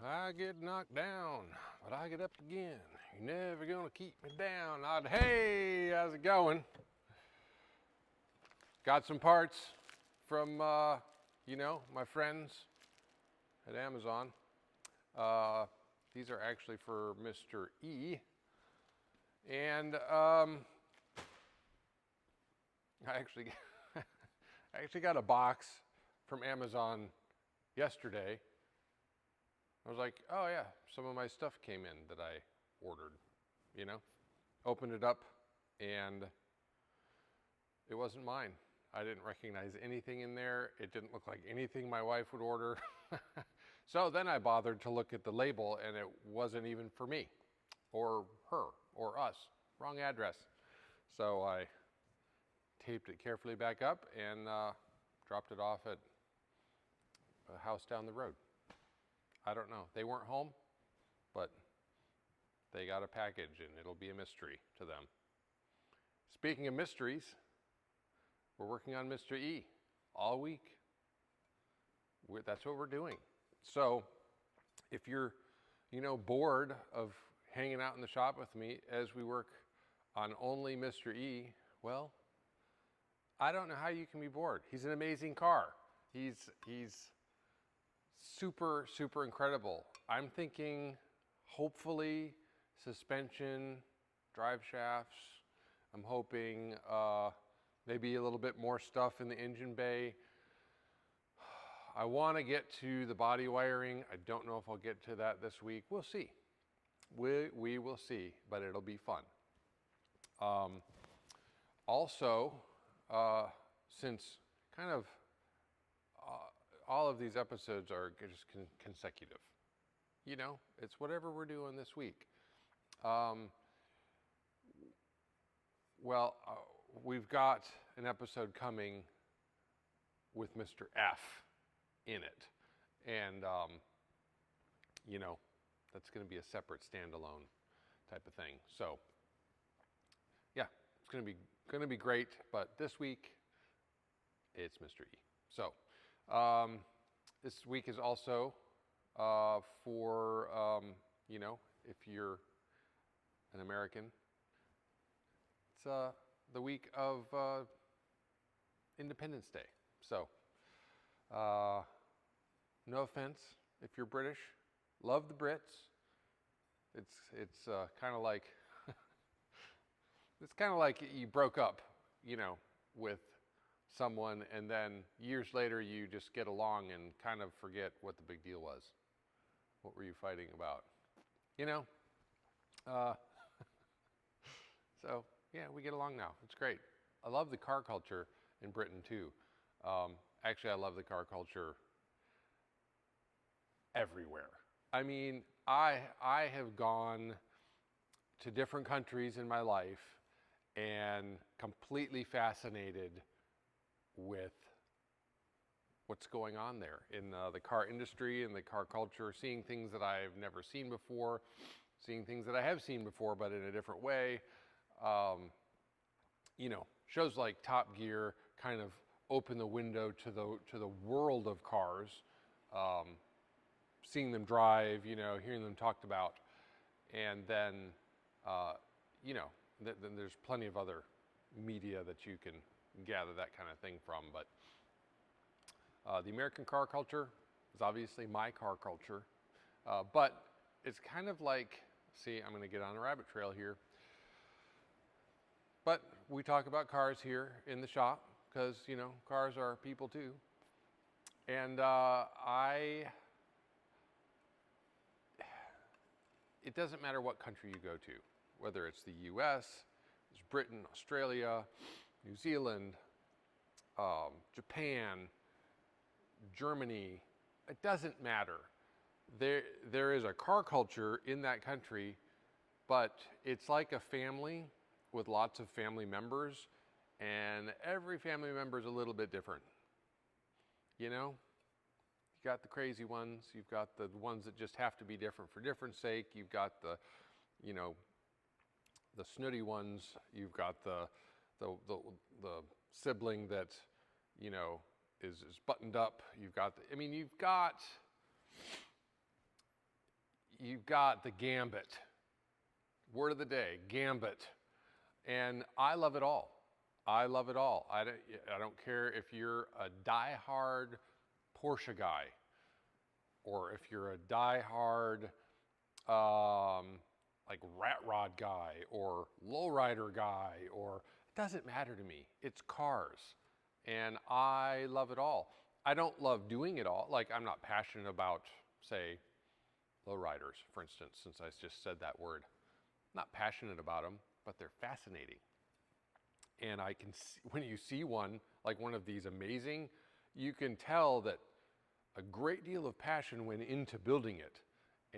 I get knocked down, but I get up again. You're never gonna keep me down. Hey, how's it going? Got some parts from, my friends at Amazon. These are actually for Mr.E. And I actually, I actually got a box from Amazon yesterday. I was like, oh yeah, some of my stuff came in that I ordered, Opened it up and it wasn't mine. I didn't recognize anything in there. It didn't look like anything my wife would order. So then I bothered to look at the label and it wasn't even for me or her or us. Wrong address. So I taped it carefully back up and dropped it off at a house down the road. I don't know. They weren't home, but they got a package and it'll be a mystery to them. Speaking of mysteries, we're working on Mr.E all week. That's what we're doing. So if you're, bored of hanging out in the shop with me as we work on only Mr.E, well, I don't know how you can be bored. He's an amazing car. He's super, super incredible. I'm thinking hopefully suspension, drive shafts. I'm hoping maybe a little bit more stuff in the engine bay. I want to get to the body wiring. I don't know if I'll get to that this week. We'll see. We will see, but it'll be fun. Also, since kind of all of these episodes are just consecutive, it's whatever we're doing this week. We've got an episode coming with Mr. F in it. And, that's going to be a separate standalone type of thing. So, yeah, it's going to be great. But this week, it's Mr. E. So, this week is also for, if you're an American, it's the week of Independence Day. So, no offense if you're British, love the Brits. It's kind of like it's kind of like you broke up, with someone, and then years later you just get along and kind of forget what the big deal was. What were you fighting about? So yeah, we get along now. It's great. I love the car culture in Britain too. Actually, I love the car culture everywhere. I mean, I have gone to different countries in my life and completely fascinated with what's going on there in the car industry and the car culture, seeing things that I've never seen before, seeing things that I have seen before but in a different way. Shows like Top Gear kind of open the window to the world of cars, seeing them drive, hearing them talked about, and then then there's plenty of other media that you can gather that kind of thing from. But the American car culture is obviously my car culture, but it's kind of like, see, I'm going to get on a rabbit trail here. But we talk about cars here in the shop because, cars are people too. And it doesn't matter what country you go to, whether it's the US, it's Britain, Australia, New Zealand, Japan, Germany, it doesn't matter. There is a car culture in that country, but it's like a family with lots of family members, and every family member is a little bit different. You got the crazy ones, you've got the ones that just have to be different for different sake, you've got the snooty ones, you've got the sibling that, is buttoned up, you've got you've got the Gambit. Word of the day, Gambit. And I love it all. I love it all. I don't care if you're a die-hard Porsche guy, or if you're a die-hard like rat rod guy, or lowrider guy, or it doesn't matter to me. It's cars, and I love it all. I don't love doing it all. Like, I'm not passionate about, say, lowriders, for instance, since I just said that word. I'm not passionate about them, but they're fascinating. And I can see, when you see one, like one of these amazing, you can tell that a great deal of passion went into building it.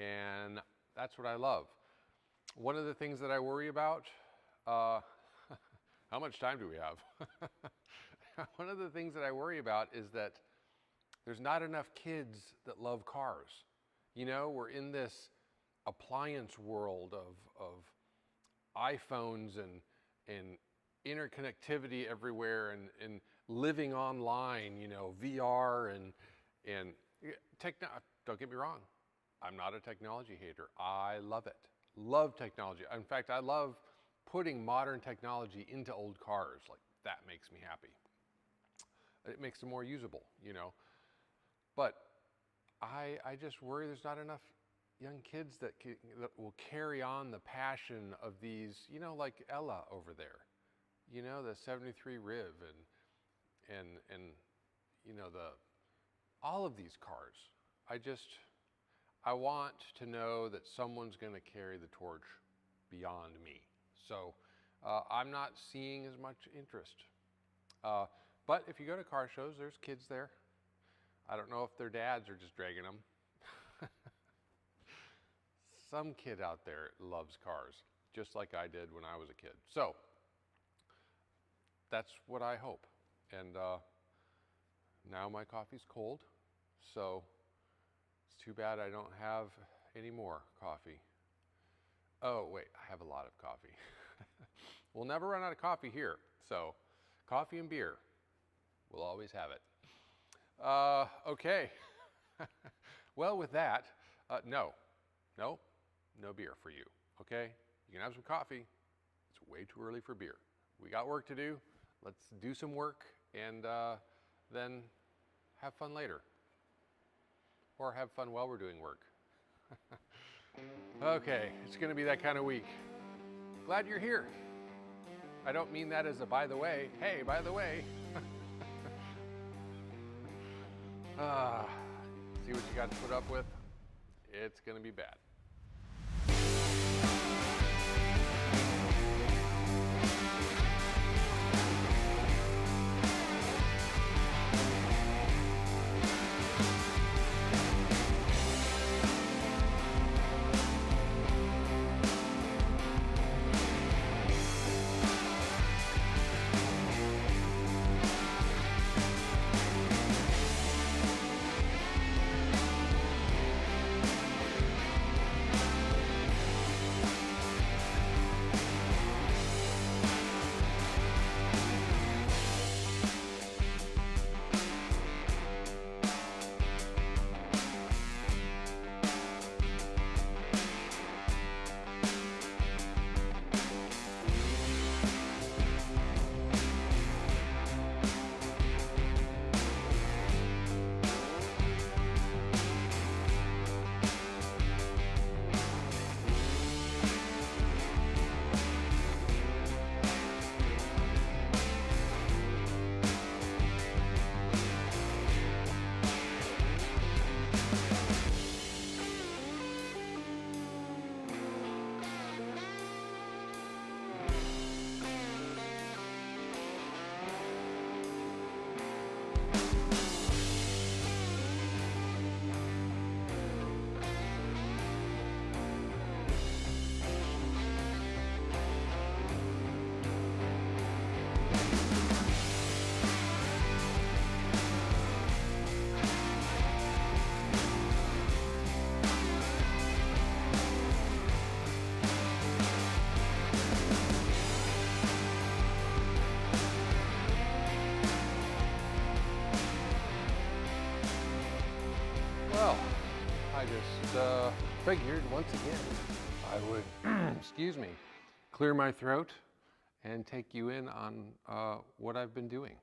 And that's what I love. One of the things that I worry about, how much time do we have? One of the things that I worry about is that there's not enough kids that love cars. You know, we're in this appliance world of iPhones and interconnectivity everywhere, and living online, you know, VR and don't get me wrong, I'm not a technology hater. I love it. Love technology. In fact, I love putting modern technology into old cars. Like, that makes me happy. It makes them more usable, you know. But I just worry there's not enough young kids that will carry on the passion of these, you know, like Ella over there. You know, the 73 Riv and you know, all of these cars. I want to know that someone's going to carry the torch beyond me. So I'm not seeing as much interest. But if you go to car shows, there's kids there. I don't know if their dads are just dragging them. Some kid out there loves cars, just like I did when I was a kid. So that's what I hope. And now my coffee's cold, so it's too bad I don't have any more coffee. Oh, wait, I have a lot of coffee. We'll never run out of coffee here. So coffee and beer, we'll always have it. Okay. Well, with that, no beer for you, okay? You can have some coffee. It's way too early for beer. We got work to do. Let's do some work and then have fun later. Or have fun while we're doing work. Okay, it's gonna be that kind of week. Glad you're here. I don't mean that as a by the way. Hey, by the way. See what you got to put up with? It's gonna be bad. figured once again I would, excuse me, clear my throat and take you in on what I've been doing.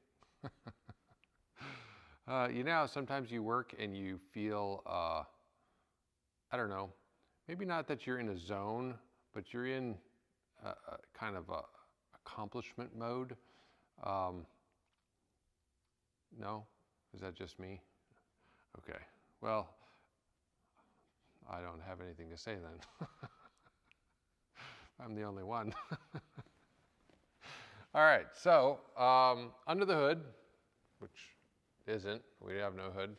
You know, sometimes you work and you feel, I don't know, maybe not that you're in a zone, but you're in a kind of a accomplishment mode. No? Is that just me? Okay. Well, I don't have anything to say then. I'm the only one. All right, so under the hood, which isn't, we have no hood.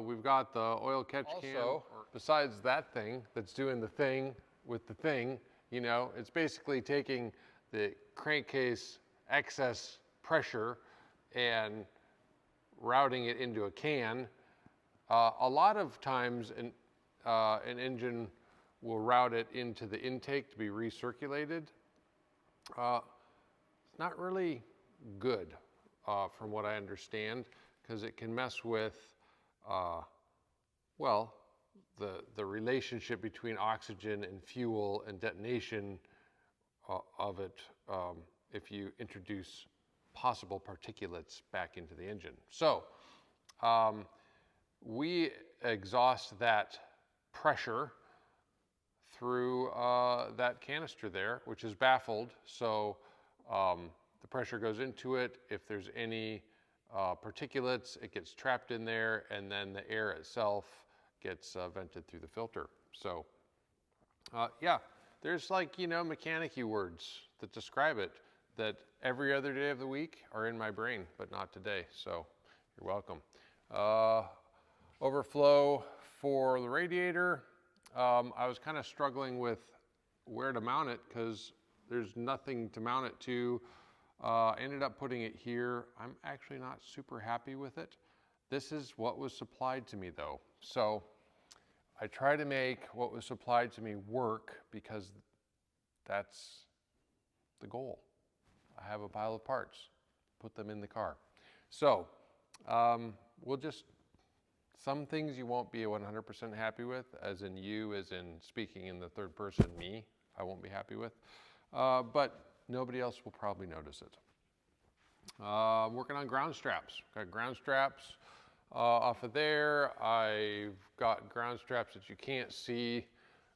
We've got the oil catch can. Besides that thing that's doing the thing with the thing, you know, it's basically taking the crankcase excess pressure and routing it into a can. A lot of times an engine will route it into the intake to be recirculated. It's not really good from what I understand, because it can mess with, well, the relationship between oxygen and fuel and detonation of it if you introduce possible particulates back into the engine. So we exhaust that pressure through that canister there, which is baffled. So the pressure goes into it. If there's any particulates, it gets trapped in there, and then the air itself gets vented through the filter. So yeah, there's, like, you know, mechanic-y words that describe it that every other day of the week are in my brain, but not today. So you're welcome. Overflow for the radiator. I was kind of struggling with where to mount it because there's nothing to mount it to. Ended up putting it here. I'm actually not super happy with it. This is what was supplied to me though. So I try to make what was supplied to me work because that's the goal. I have a pile of parts, put them in the car. So we'll just, some things you won't be 100% happy with, as in you, as in speaking in the third person, me, I won't be happy with. But nobody else will probably notice it. I'm working on ground straps. Got ground straps off of there. I've got ground straps that you can't see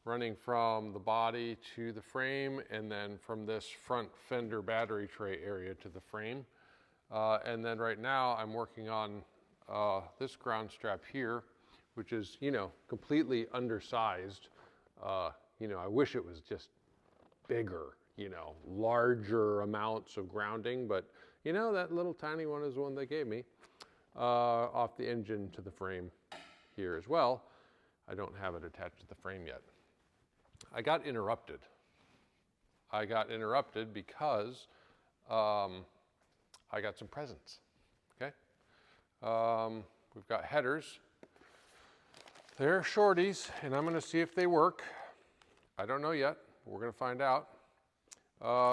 running from the body to the frame, and then from this front fender battery tray area to the frame. And then right now I'm working on this ground strap here, which is, you know, completely undersized. You know, I wish it was just bigger, you know, larger amounts of grounding, but you know, that little tiny one is the one they gave me, off the engine to the frame here as well. I don't have it attached to the frame yet. I got interrupted. I got interrupted because I got some presents, okay? We've got headers. They're shorties, and I'm gonna see if they work. I don't know yet, but we're gonna find out.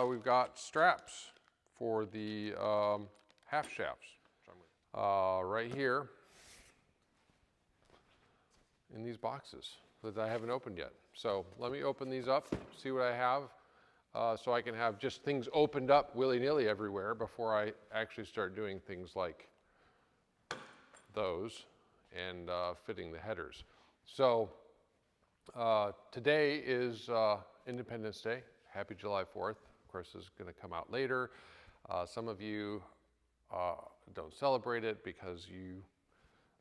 We've got straps for the half shafts right here in these boxes that I haven't opened yet. So let me open these up, see what I have, so I can have just things opened up willy-nilly everywhere before I actually start doing things like those and fitting the headers. So today is Independence Day. Happy July 4th. Of course, this is going to come out later. Some of you don't celebrate it because you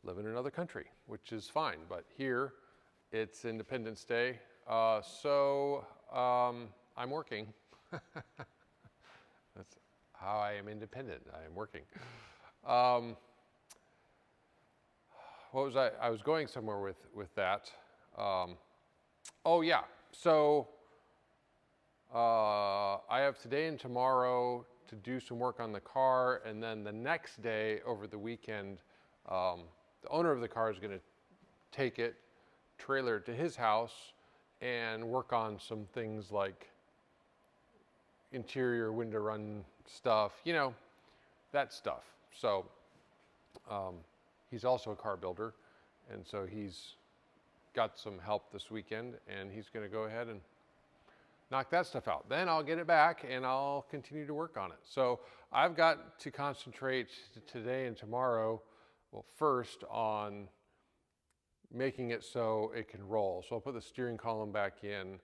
live in another country, which is fine. But here, it's Independence Day, so I'm working. That's how I am independent. I am working. What was I was going somewhere with that. Oh yeah, so I have today and tomorrow to do some work on the car, and then the next day over the weekend, the owner of the car is going to take it, trailer it to his house, and work on some things like interior window run stuff, you know, that stuff. So he's also a car builder, and so he's got some help this weekend, and he's going to go ahead and knock that stuff out. Then I'll get it back and I'll continue to work on it. So I've got to concentrate today and tomorrow, well, first on making it so it can roll. So I'll put the steering column back in,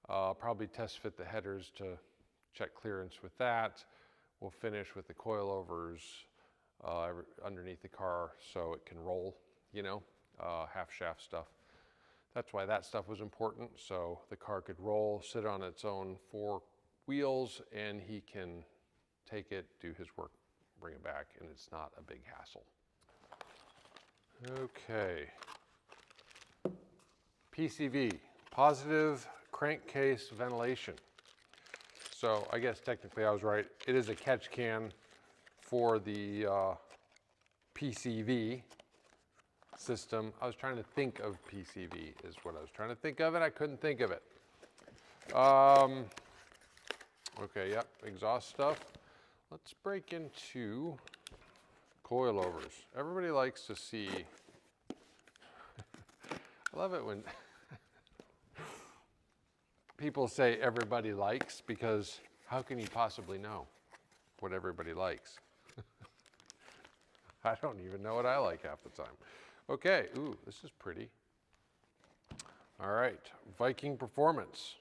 probably test fit the headers to check clearance with that. We'll finish with the coilovers underneath the car so it can roll, you know, half shaft stuff. That's why that stuff was important, so the car could roll, sit on its own 4 wheels, and he can take it, do his work, bring it back, and it's not a big hassle. Okay. PCV, positive crankcase ventilation. So I guess technically I was right. It is a catch can for the PCV system. I was trying to think of PCV is what I was trying to think of, and I couldn't think of it. Okay, yep, exhaust stuff. Let's break into coilovers. Everybody likes to see, I love it when people say everybody likes, because how can you possibly know what everybody likes? I don't even know what I like half the time. Okay, ooh, this is pretty. All right, Viking Performance.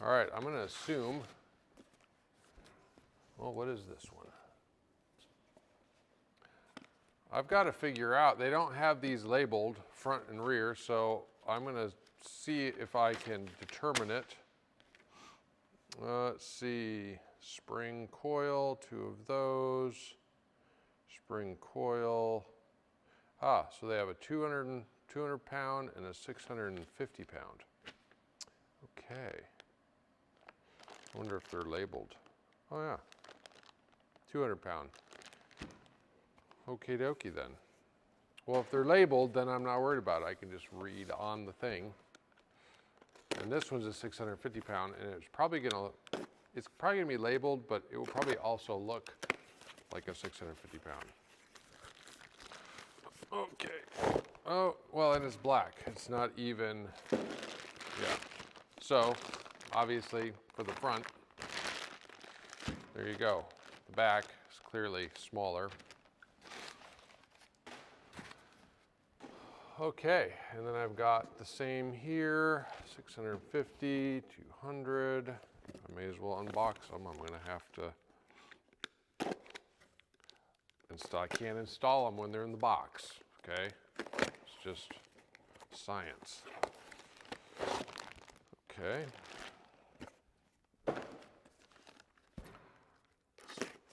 All right, I'm gonna assume, well, what is this one? I've got to figure out, they don't have these labeled front and rear, so I'm gonna see if I can determine it. Let's see, spring coil, 2 of those, spring coil. Ah, so they have a 200 pound and a 650 pound. Okay. I wonder if they're labeled. Oh yeah, 200 pound. Okie dokie then. Well, if they're labeled, then I'm not worried about it. I can just read on the thing. And this one's a 650 pound, and it's probably gonna be labeled, but it will probably also look like a 650 pound. Okay. Oh, well, and it's black. It's not even, yeah. So, obviously, for the front, there you go. The back is clearly smaller. Okay, and then I've got the same here, 650, 200. I may as well unbox them. I'm gonna have to install, I can't install them when they're in the box, okay? It's just science. Okay.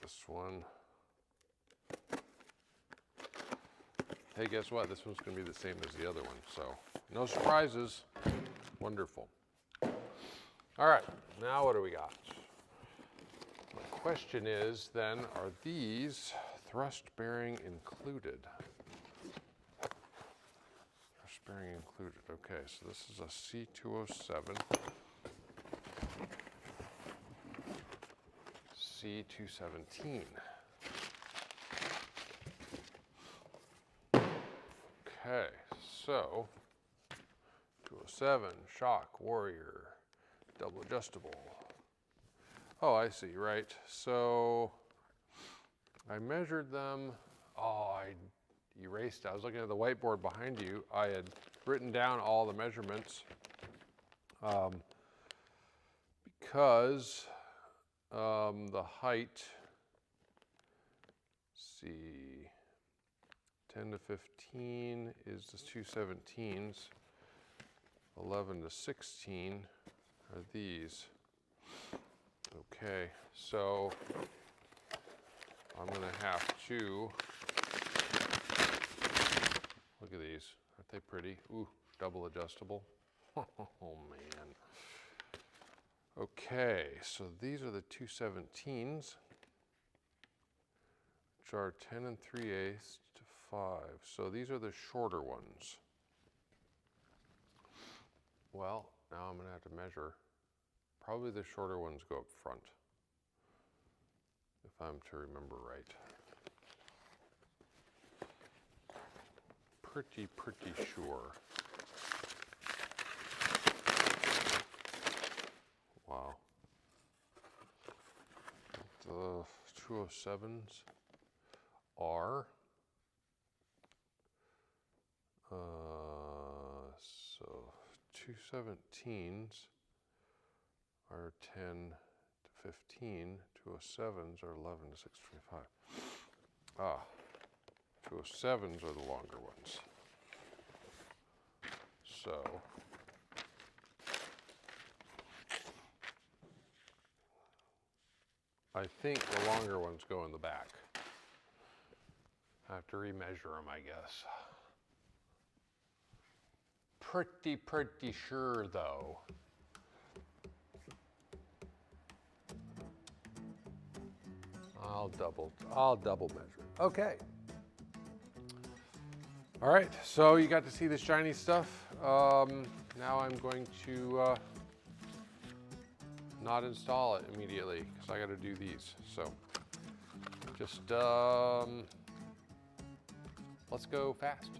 This one. Hey, guess what? This one's gonna be the same as the other one, so no surprises. Wonderful. All right, now what do we got? My question is then, are these thrust bearing included? Thrust bearing included, okay, so this is a C207. C217. Okay, so 207, shock, Warrior, double adjustable. Oh, I see, right. So I measured them. Oh, I erased it. I was looking at the whiteboard behind you. I had written down all the measurements because the height, let's see, 10 to 15 is the 217s. 11 to 16 are these. Okay, so I'm gonna have to, look at these, aren't they pretty? Ooh, double adjustable. Oh man. Okay, so these are the 217s, which are 10 and 3/8 to 5. So these are the shorter ones. Well, now I'm gonna have to measure. Probably the shorter ones go up front, if I'm to remember right. Pretty sure. 207s are, so 217s are 10 to 15, 207s are 11 to 625. 207s are the longer ones. So I think the longer ones go in the back. I have to remeasure them, I guess. Pretty sure though. I'll double measure. Okay. All right, so you got to see the shiny stuff. Now I'm going to not install it immediately because I got to do these. So just let's go fast.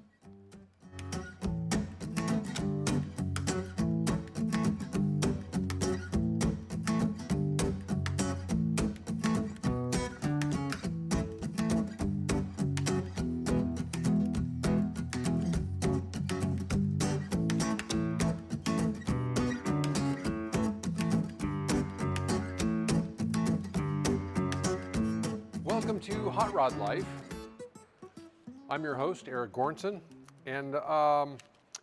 Welcome to Hot Rod Life. I'm your host, Eric Gornson, and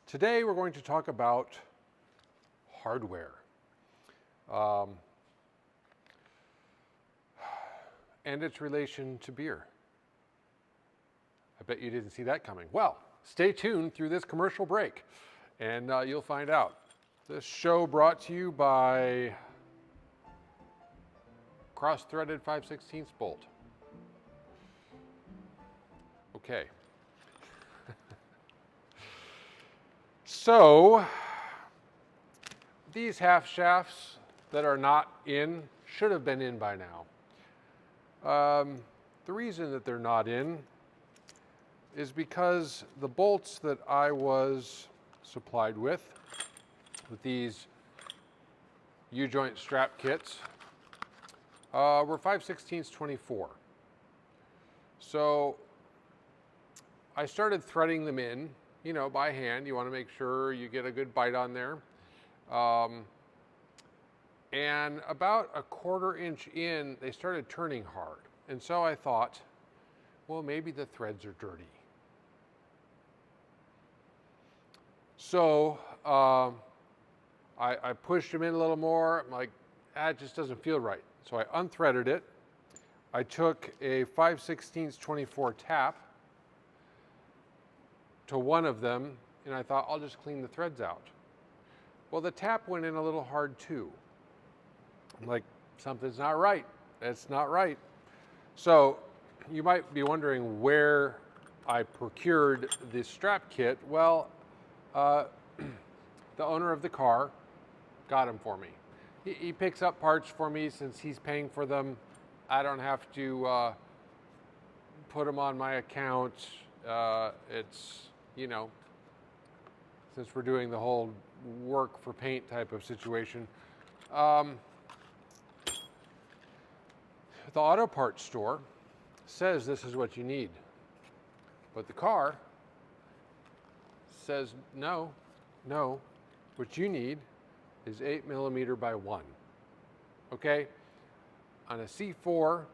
today we're going to talk about hardware. And its relation to beer. I bet you didn't see that coming. Well, stay tuned through this commercial break, and you'll find out. This show brought to you by cross-threaded 5/16 bolt. Okay. So, these half shafts that are not in should have been in by now. The reason that they're not in is because the bolts that I was supplied with these U-joint strap kits, were 5/16 24. So I started threading them in, you know, by hand. You want to make sure you get a good bite on there. And about a 1/4 inch in, they started turning hard. And so I thought, well, maybe the threads are dirty. So I pushed them in a little more. I'm like, it just doesn't feel right. So I unthreaded it. I took a 5/16 24 tap to one of them, and I thought, I'll just clean the threads out. Well, the tap went in a little hard too. I'm like, something's not right. That's not right. So you might be wondering where I procured this strap kit. Well, the owner of the car got them for me. He picks up parts for me since he's paying for them. I don't have to put them on my account. It's, you know, since we're doing the whole work for paint type of situation. The auto parts store says this is what you need, but the car says no, what you need is 8mm by 1. Okay? On a C4,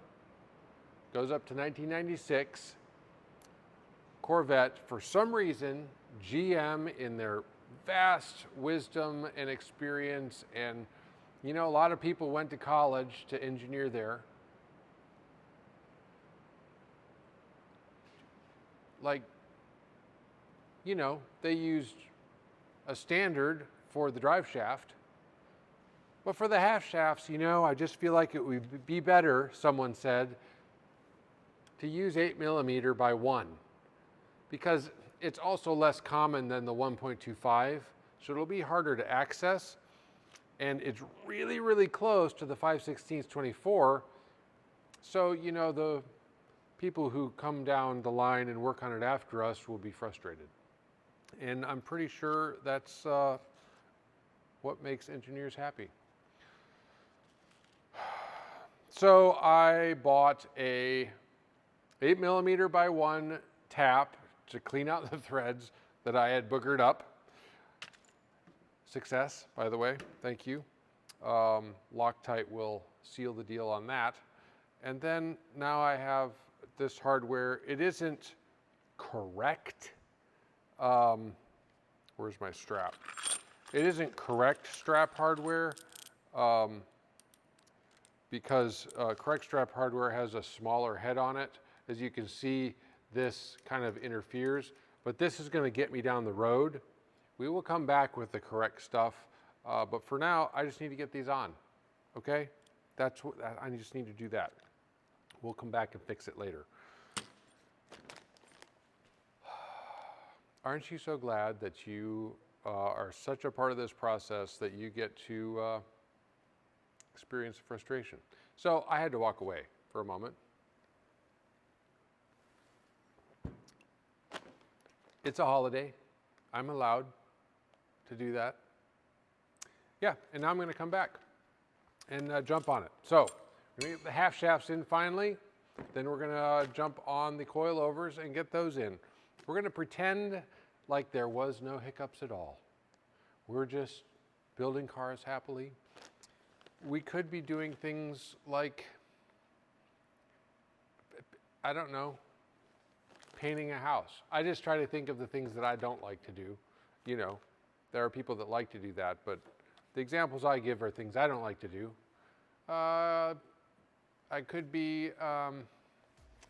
goes up to 1996, Corvette, for some reason, GM, in their vast wisdom and experience, and you know, a lot of people went to college to engineer there. Like, you know, they used a standard for the drive shaft, but for the half shafts, you know, I just feel like it would be better, someone said, to use 8mm by 1, because it's also less common than the 1.25, so it'll be harder to access, and it's really, really close to the 5/16 24. So, you know, the people who come down the line and work on it after us will be frustrated. And I'm pretty sure that's what makes engineers happy. So I bought a 8mm by 1 tap to clean out the threads that I had boogered up. Success, by the way, thank you. Loctite will seal the deal on that. And then now I have this hardware. It isn't correct. Where's my strap? It isn't correct strap hardware because correct strap hardware has a smaller head on it. As you can see, this kind of interferes, but this is going to get me down the road. We will come back with the correct stuff, but for now, I just need to get these on, okay? That's what I just need to do that. We'll come back and fix it later. Aren't you so glad that you are such a part of this process that you get to experience frustration? So I had to walk away for a moment. It's a holiday. I'm allowed to do that. Yeah, and now I'm going to come back and jump on it. So we're going to get the half shafts in finally. Then we're going to jump on the coilovers and get those in. We're going to pretend like there was no hiccups at all. We're just building cars happily. We could be doing things like, I don't know, painting a house. I just try to think of the things that I don't like to do. You know, there are people that like to do that, but the examples I give are things I don't like to do. I could be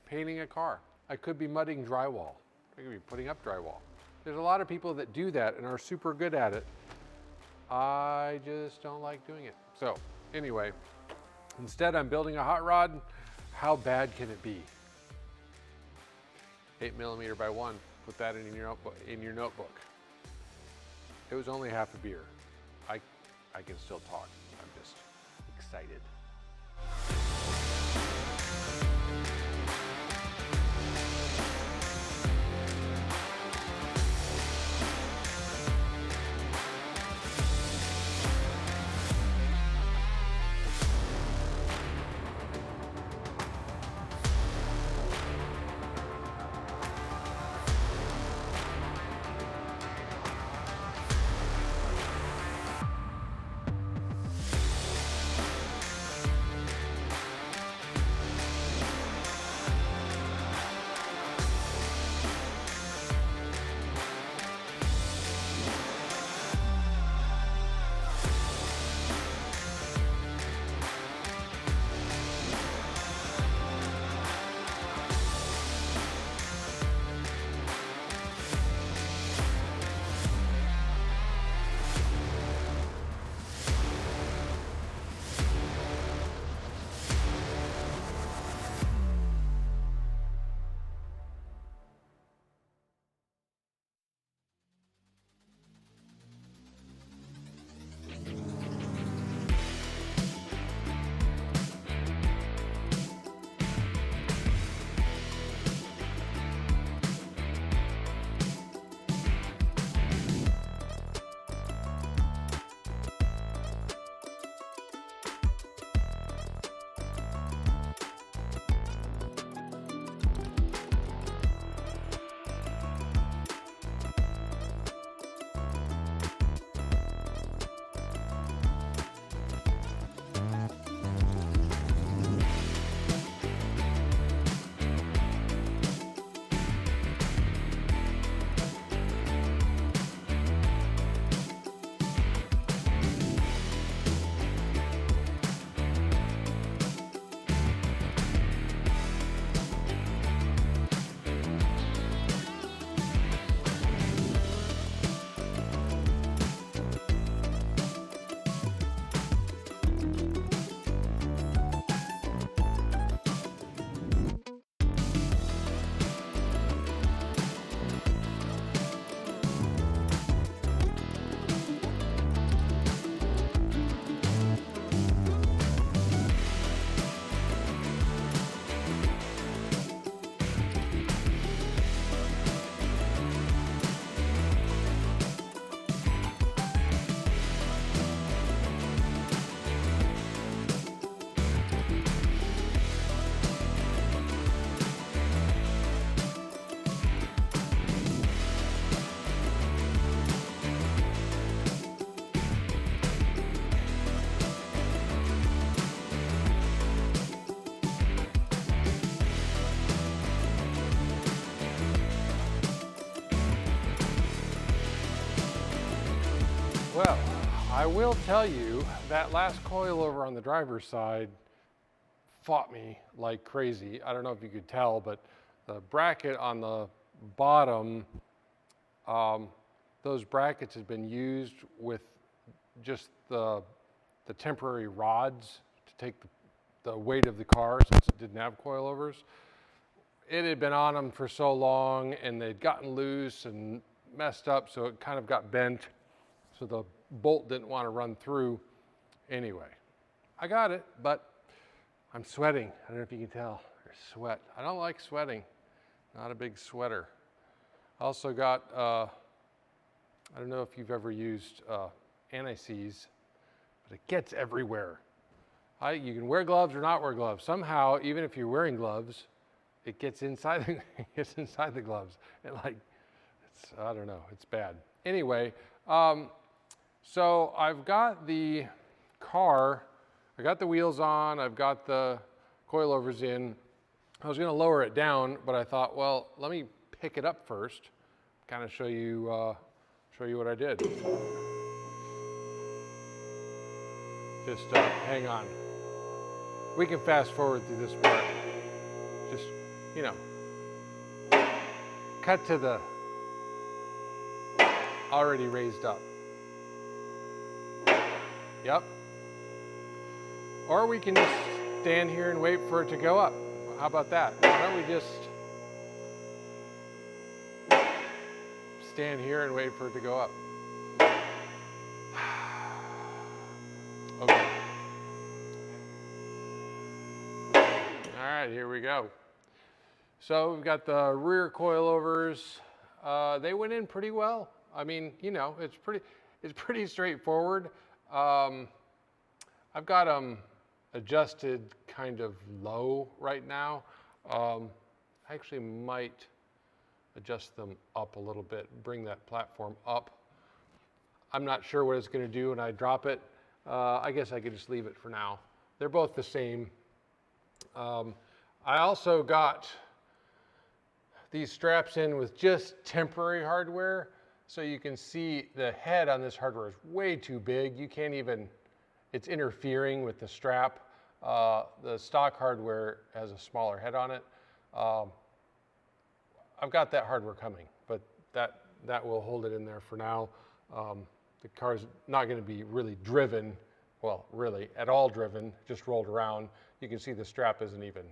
painting a car. I could be mudding drywall. I could be putting up drywall. There's a lot of people that do that and are super good at it. I just don't like doing it. So anyway, instead I'm building a hot rod. How bad can it be? 8mm by 1, put that in your notebook. It was only half a beer. I can still talk. I'm just excited. Well, I will tell you that last coilover on the driver's side fought me like crazy. I don't know if you could tell, but the bracket on the bottom, those brackets had been used with just the temporary rods to take the weight of the car since it didn't have coilovers. It had been on them for so long and they'd gotten loose and messed up, so it kind of got bent, so the bolt didn't want to run through. Anyway, I got it, but I'm sweating. I don't know if you can tell. There's sweat. I don't like sweating. Not a big sweater. I also got, I don't know if you've ever used anti-seize, but it gets everywhere. You can wear gloves or not wear gloves. Somehow, even if you're wearing gloves, it gets inside the gloves. And like, I don't know, it's bad. Anyway, so I've got the car, I got the wheels on, I've got the coilovers in. I was gonna lower it down, but I thought, well, let me pick it up first, kind of show you what I did. Just hang on. We can fast forward through this part. Just, you know, cut to the already raised up. Yep. Or we can just stand here and wait for it to go up. How about that? Why don't we just stand here and wait for it to go up? Okay. All right, here we go. So we've got the rear coilovers. They went in pretty well. I mean, you know, it's pretty straightforward. I've got them adjusted kind of low right now. I actually might adjust them up a little bit, bring that platform up. I'm not sure what it's going to do when I drop it. I guess I could just leave it for now. They're both the same. I also got these straps in with just temporary hardware, so you can see the head on this hardware is way too big. You can't even, it's interfering with the strap. The stock hardware has a smaller head on it. I've got that hardware coming, but that will hold it in there for now. The car's not going to be really driven, well, really at all driven, just rolled around. You can see the strap isn't even,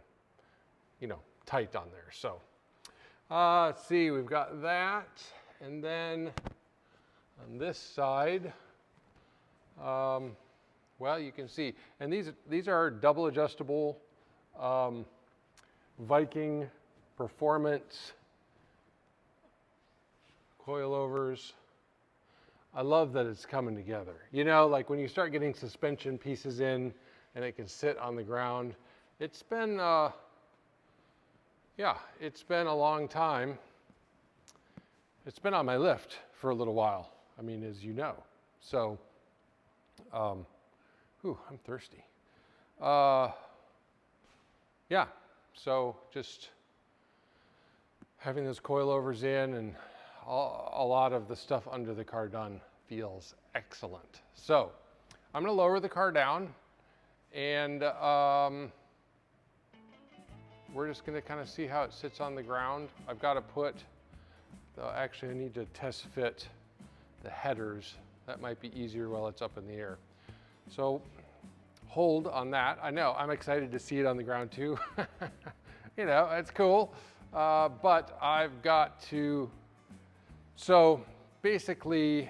you know, tight on there. So let's see, we've got that. And then on this side, well, you can see, and these are double adjustable Viking Performance coilovers. I love that it's coming together. You know, like when you start getting suspension pieces in and it can sit on the ground. It's been, yeah, it's been a long time. It's been on my lift for a little while, I mean, as you know. So, I'm thirsty. Yeah, so just having those coilovers in and a lot of the stuff under the car done feels excellent. So, I'm gonna lower the car down and we're just gonna kind of see how it sits on the ground. I've got to put, actually I need to test fit the headers. That might be easier while it's up in the air. So hold on that. I know, I'm excited to see it on the ground too. You know, it's cool. But I've got to, so basically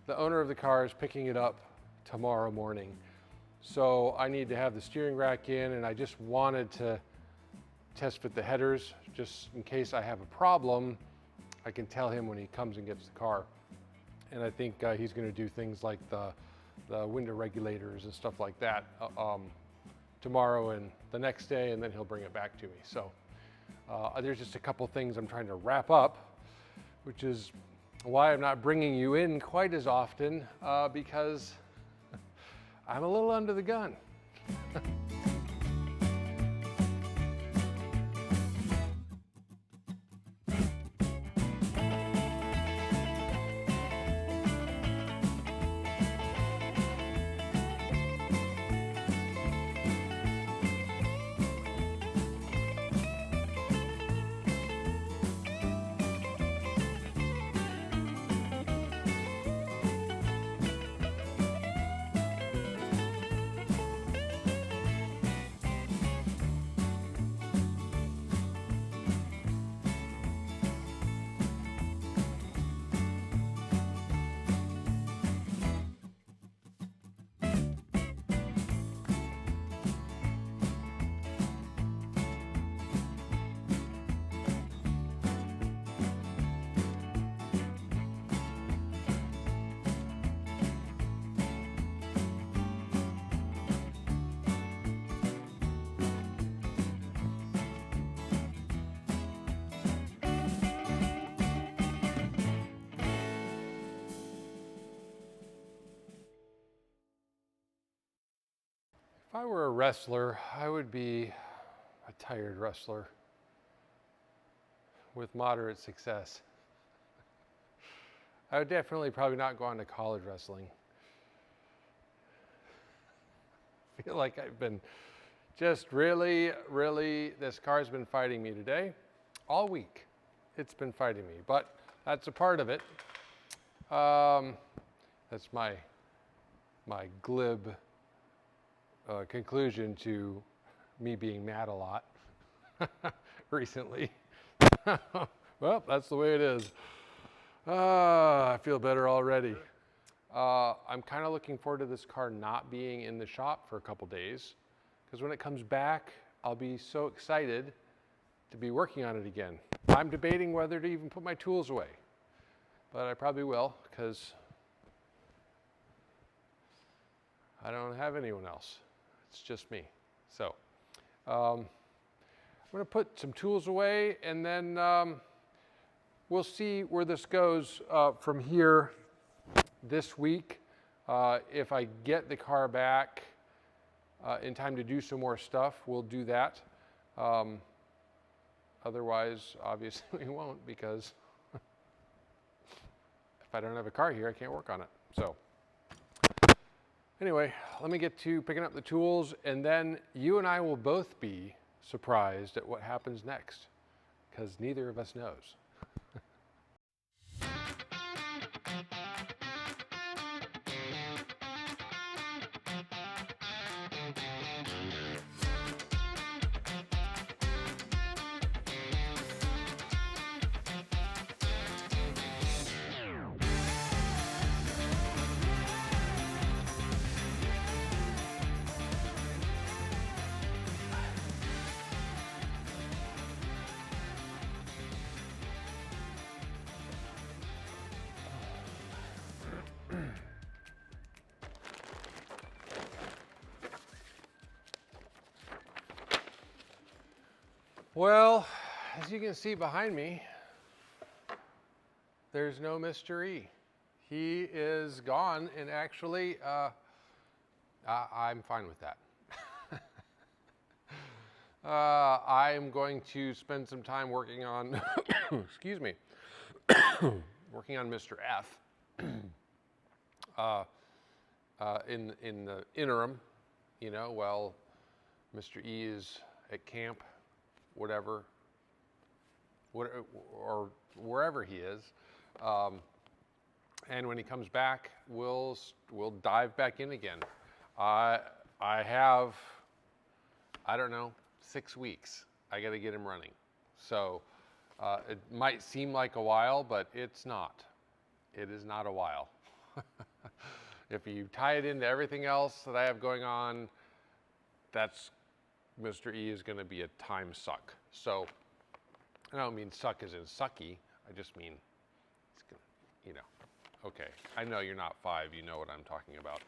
the owner of the car is picking it up tomorrow morning. So I need to have the steering rack in, and I just wanted to test fit the headers just in case I have a problem. I can tell him when he comes and gets the car. And I think he's going to do things like the window regulators and stuff like that tomorrow and the next day, and then he'll bring it back to me. So there's just a couple things I'm trying to wrap up, which is why I'm not bringing you in quite as often, because I'm a little under the gun. If I were a wrestler, I would be a tired wrestler with moderate success. I would definitely probably not go on to college wrestling. I feel like I've been just really, this car's been fighting me today. All week, it's been fighting me, but that's a part of it. That's my glib conclusion to me being mad a lot recently. Well, that's the way it is. I feel better already. I'm kind of looking forward to this car not being in the shop for a couple days, because when it comes back, I'll be so excited to be working on it again. I'm debating whether to even put my tools away, but I probably will, because I don't have anyone else. It's just me. So I'm going to put some tools away, and then we'll see where this goes from here this week. If I get the car back in time to do some more stuff, we'll do that. Otherwise, obviously, we won't, because if I don't have a car here, I can't work on it. So anyway, let me get to picking up the tools, and then you and I will both be surprised at what happens next, because neither of us knows. Well, as you can see behind me, there's no Mr.E. He is gone, and actually, I'm fine with that. I'm going to spend some time working on, excuse me, working on Mr. F. In the interim, you know, while Mr. E is at camp, whatever, or wherever he is, and when he comes back, we'll dive back in again. I have, I don't know, 6 weeks. I got to get him running. So it might seem like a while, but it's not. It is not a while. If you tie it into everything else that I have going on, that's Mr. E is going to be a time suck. So I don't mean suck as in sucky. I just mean, it's gonna, you know. Okay, I know you're not 5. You know what I'm talking about.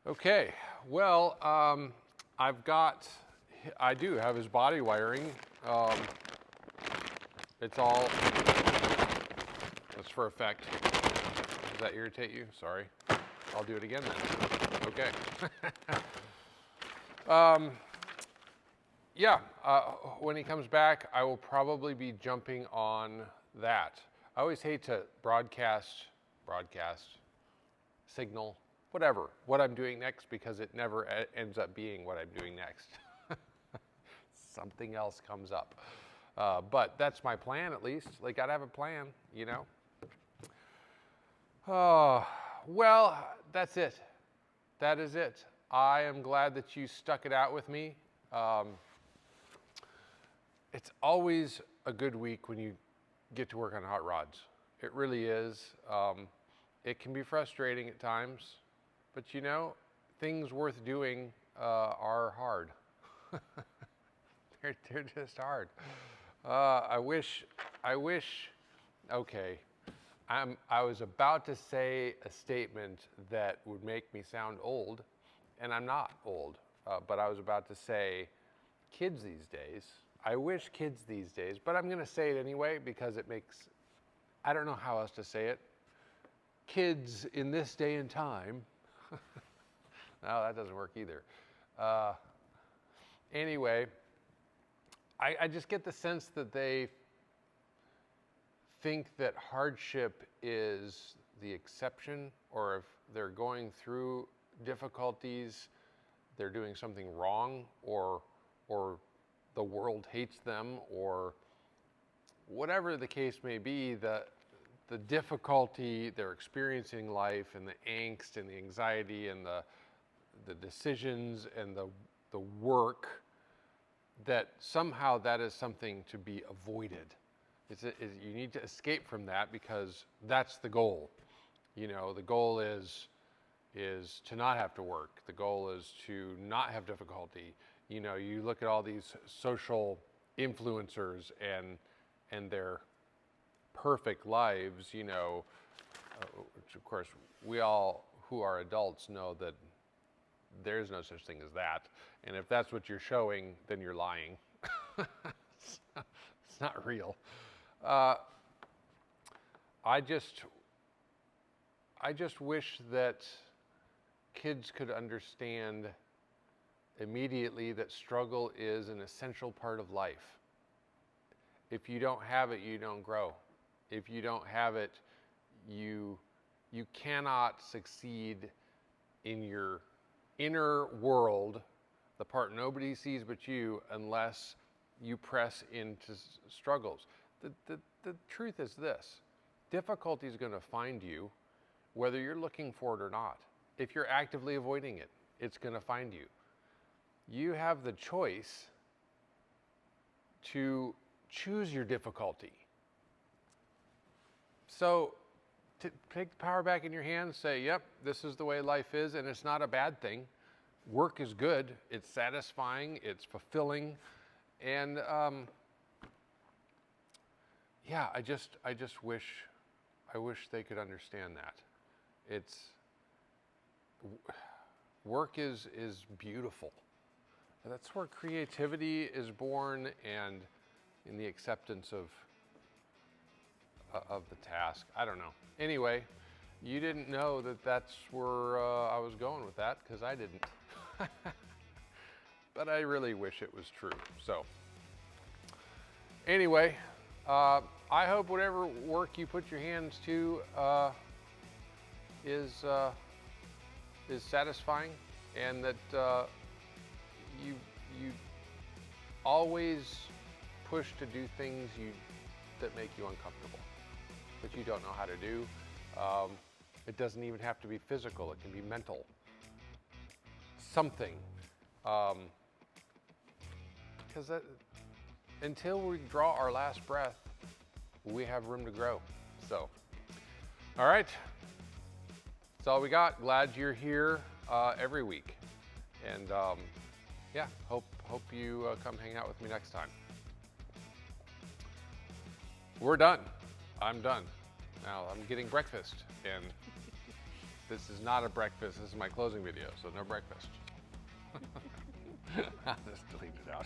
Okay, well, I do have his body wiring. It's all, that's for effect. Does that irritate you? Sorry. I'll do it again then. Okay. Yeah, when he comes back, I will probably be jumping on that. I always hate to broadcast, signal, whatever, what I'm doing next, because it never ends up being what I'm doing next. Something else comes up. But that's my plan, at least. Like, gotta have a plan, you know? Oh, well, that's it. That is it. I am glad that you stuck it out with me. It's always a good week when you get to work on hot rods. It really is. It can be frustrating at times, but you know, things worth doing are hard. They're just hard. I wish, okay. I was about to say a statement that would make me sound old, and I'm not old, but I was about to say kids these days. I wish kids these days, but I'm going to say it anyway because it makes, I don't know how else to say it. Kids in this day and time, No, that doesn't work either. Anyway, I just get the sense that they think that hardship is the exception, or if they're going through difficulties, they're doing something wrong, or the world hates them, or whatever the case may be, the difficulty they're experiencing in life, and the angst and the anxiety and the decisions and the work, that somehow that is something to be avoided. You need to escape from that, because that's the goal. You know, the goal is to not have to work. The goal is to not have difficulty. You know, you look at all these social influencers and their perfect lives, you know, which of course we all who are adults know that there's no such thing as that. And if that's what you're showing, then you're lying. It's not real. I just wish that kids could understand immediately that struggle is an essential part of life. If you don't have it, you don't grow. If you don't have it, you cannot succeed in your inner world, the part nobody sees but you, unless you press into struggles. The truth is this: difficulty is going to find you, whether you're looking for it or not. If you're actively avoiding it, it's going to find you. You have the choice to choose your difficulty. So to take the power back in your hands, say, yep, this is the way life is, and it's not a bad thing. Work is good, it's satisfying, it's fulfilling, and yeah, I just wish they could understand that. Work is beautiful. That's where creativity is born, and in the acceptance of the task. I don't know. Anyway, you didn't know that that's where I was going with that, because I didn't. But I really wish it was true. So anyway, I hope whatever work you put your hands to is satisfying, and that you always push to do things that make you uncomfortable, that you don't know how to do. It doesn't even have to be physical, it can be mental. Something. Because until we draw our last breath, we have room to grow. So, all right. That's all we got. Glad you're here every week. And yeah, hope you come hang out with me next time. We're done. I'm done. Now I'm getting breakfast, and this is not a breakfast. This is my closing video, so no breakfast. I'll just delete it out.